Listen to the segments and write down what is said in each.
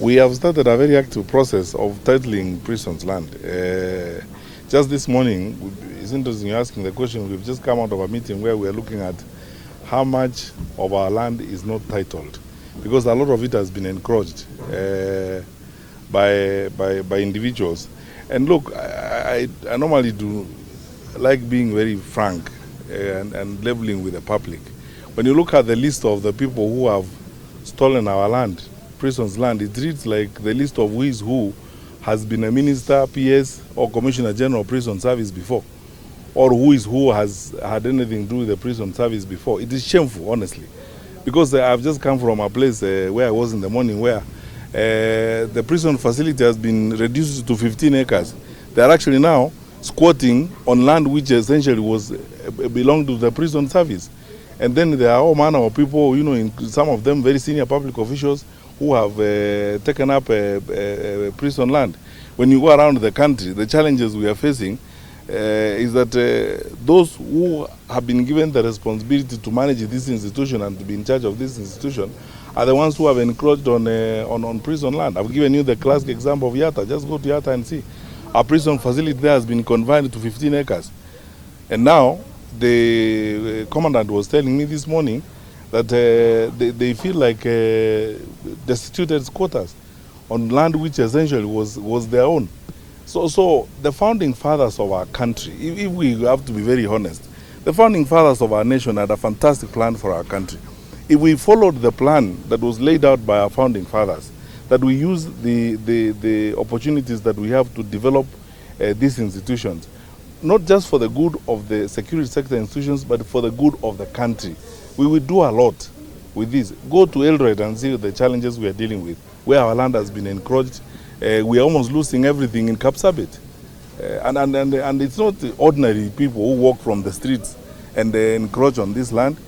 We have started a very active process of titling prisons land. Just this morning, it's interesting you're asking the question. We've just come out of a meeting where we are looking at how much of our land is not titled, because a lot of it has been encroached by individuals. And look, I normally do like being very frank and leveling with the public. When you look at the list of the people who have stolen our land, prisons land, it reads like the list of who is who has been a minister, PS, or Commissioner General of Prison Service before, or who is who has had anything to do with the prison service before. It is shameful, honestly, because I've just come from a place where I was in the morning where the prison facility has been reduced to 15 acres. They are actually now squatting on land which essentially was belonged to the prison service. And then there are all manner of people, you know, some of them very senior public officials who have taken up prison land. When you go around the country, the challenges we are facing is that those who have been given the responsibility to manage this institution and to be in charge of this institution are the ones who have encroached on prison land. I've given you the classic example of Yatta. Just go to Yatta and see. Our prison facility there has been confined to 15 acres. And now, the commandant was telling me this morning that they feel like destituted squatters on land which essentially was their own. So the founding fathers of our country, if we have to be very honest, the founding fathers of our nation had a fantastic plan for our country. If we followed the plan that was laid out by our founding fathers, that we use the opportunities that we have to develop these institutions, not just for the good of the security sector institutions, but for the good of the country, we will do a lot with this. Go to Eldoret and see the challenges we are dealing with, where our land has been encroached. We are almost losing everything in Kapsabet. And it's not the ordinary people who walk from the streets and encroach on this land.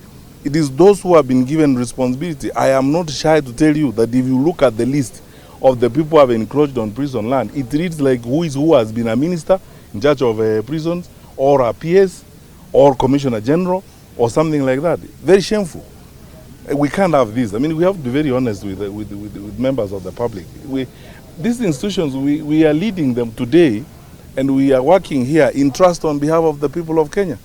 It is those who have been given responsibility. I am not shy to tell you that if you look at the list of the people who have encroached on prison land, it reads like who is who has been a minister in charge of prisons, or a PS, or Commissioner General, or something like that. Very shameful. We can't have this. I mean, we have to be very honest with members of the public. These institutions, we are leading them today, and we are working here in trust on behalf of the people of Kenya.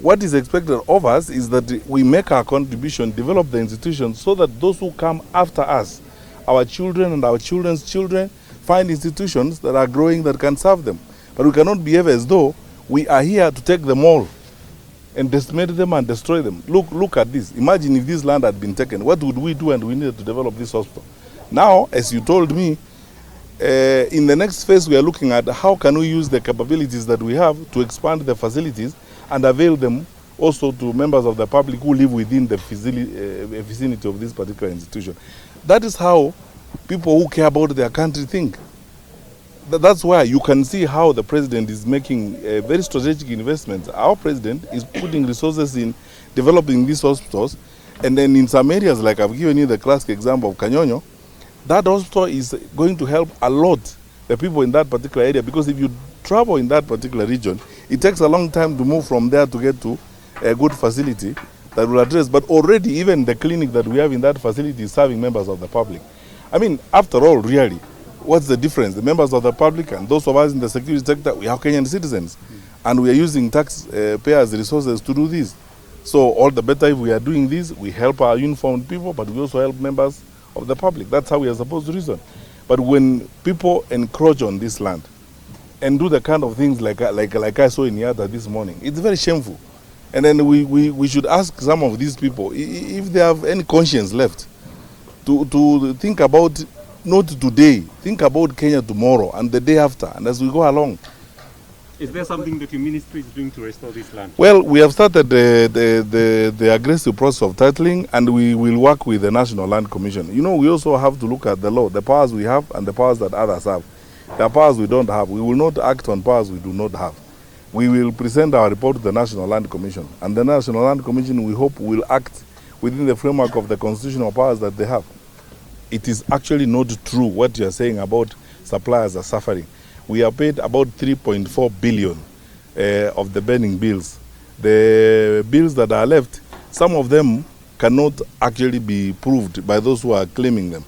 What is expected of us is that we make our contribution, develop the institutions, so that those who come after us, our children and our children's children, find institutions that are growing that can serve them. But we cannot behave as though we are here to take them all and decimate them and destroy them. Look at this. Imagine if this land had been taken. What would we do? And we needed to develop this hospital. Now, as you told me, in the next phase, we are looking at how can we use the capabilities that we have to expand the facilities and avail them also to members of the public who live within the vicinity of this particular institution. That is how people who care about their country think. That's why you can see how the president is making very strategic investments. Our president is putting resources in developing these hospitals, and then in some areas, like I've given you the classic example of Kanyonyo, that hospital is going to help a lot the people in that particular area, because if you travel in that particular region, it takes a long time to move from there to get to a good facility that will address. But already even the clinic that we have in that facility is serving members of the public. I mean, after all, really, what's the difference? The members of the public and those of us in the security sector, we are Kenyan citizens, and we are using taxpayers' resources to do this. So all the better if we are doing this, we help our uniformed people, but we also help members of the public. That's how we are supposed to reason. But when people encroach on this land and do the kind of things like I saw in Yata this morning, it's very shameful. And then we should ask some of these people if they have any conscience left to think about not today, think about Kenya tomorrow and the day after, and as we go along. Is there something that your ministry is doing to restore this land? Well, we have started the aggressive process of titling, and we will work with the National Land Commission. You know, we also have to look at the law, the powers we have and the powers that others have. There are powers we don't have. We will not act on powers we do not have. We will present our report to the National Land Commission, and the National Land Commission, we hope, will act within the framework of the constitutional powers that they have. It is actually not true what you are saying about suppliers are suffering. We are paid about 3.4 billion of the burning bills. The bills that are left, some of them cannot actually be proved by those who are claiming them.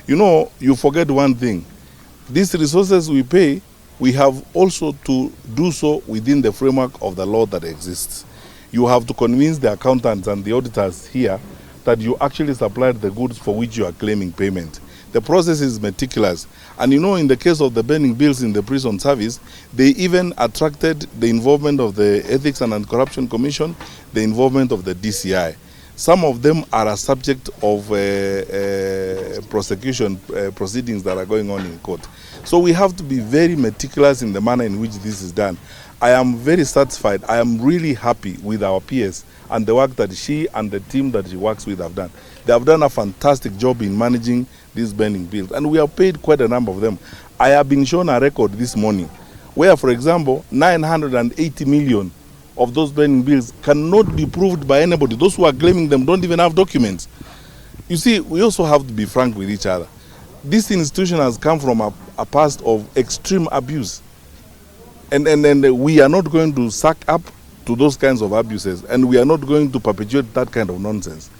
You know, you forget one thing. These resources we pay, we have also to do so within the framework of the law that exists. You have to convince the accountants and the auditors here that you actually supplied the goods for which you are claiming payment. The process is meticulous. And you know, in the case of the burning bills in the prison service, they even attracted the involvement of the Ethics and Anti-Corruption Commission, the involvement of the DCI. Some of them are a subject of prosecution proceedings that are going on in court. So we have to be very meticulous in the manner in which this is done. I am very satisfied. I am really happy with our PS and the work that she and the team that she works with have done. They have done a fantastic job in managing these burning bills, and we have paid quite a number of them. I have been shown a record this morning where, for example, 980 million of those burning bills cannot be proved by anybody. Those who are claiming them don't even have documents. You see, we also have to be frank with each other. This institution has come from a past of extreme abuse. And we are not going to suck up to those kinds of abuses, and we are not going to perpetuate that kind of nonsense.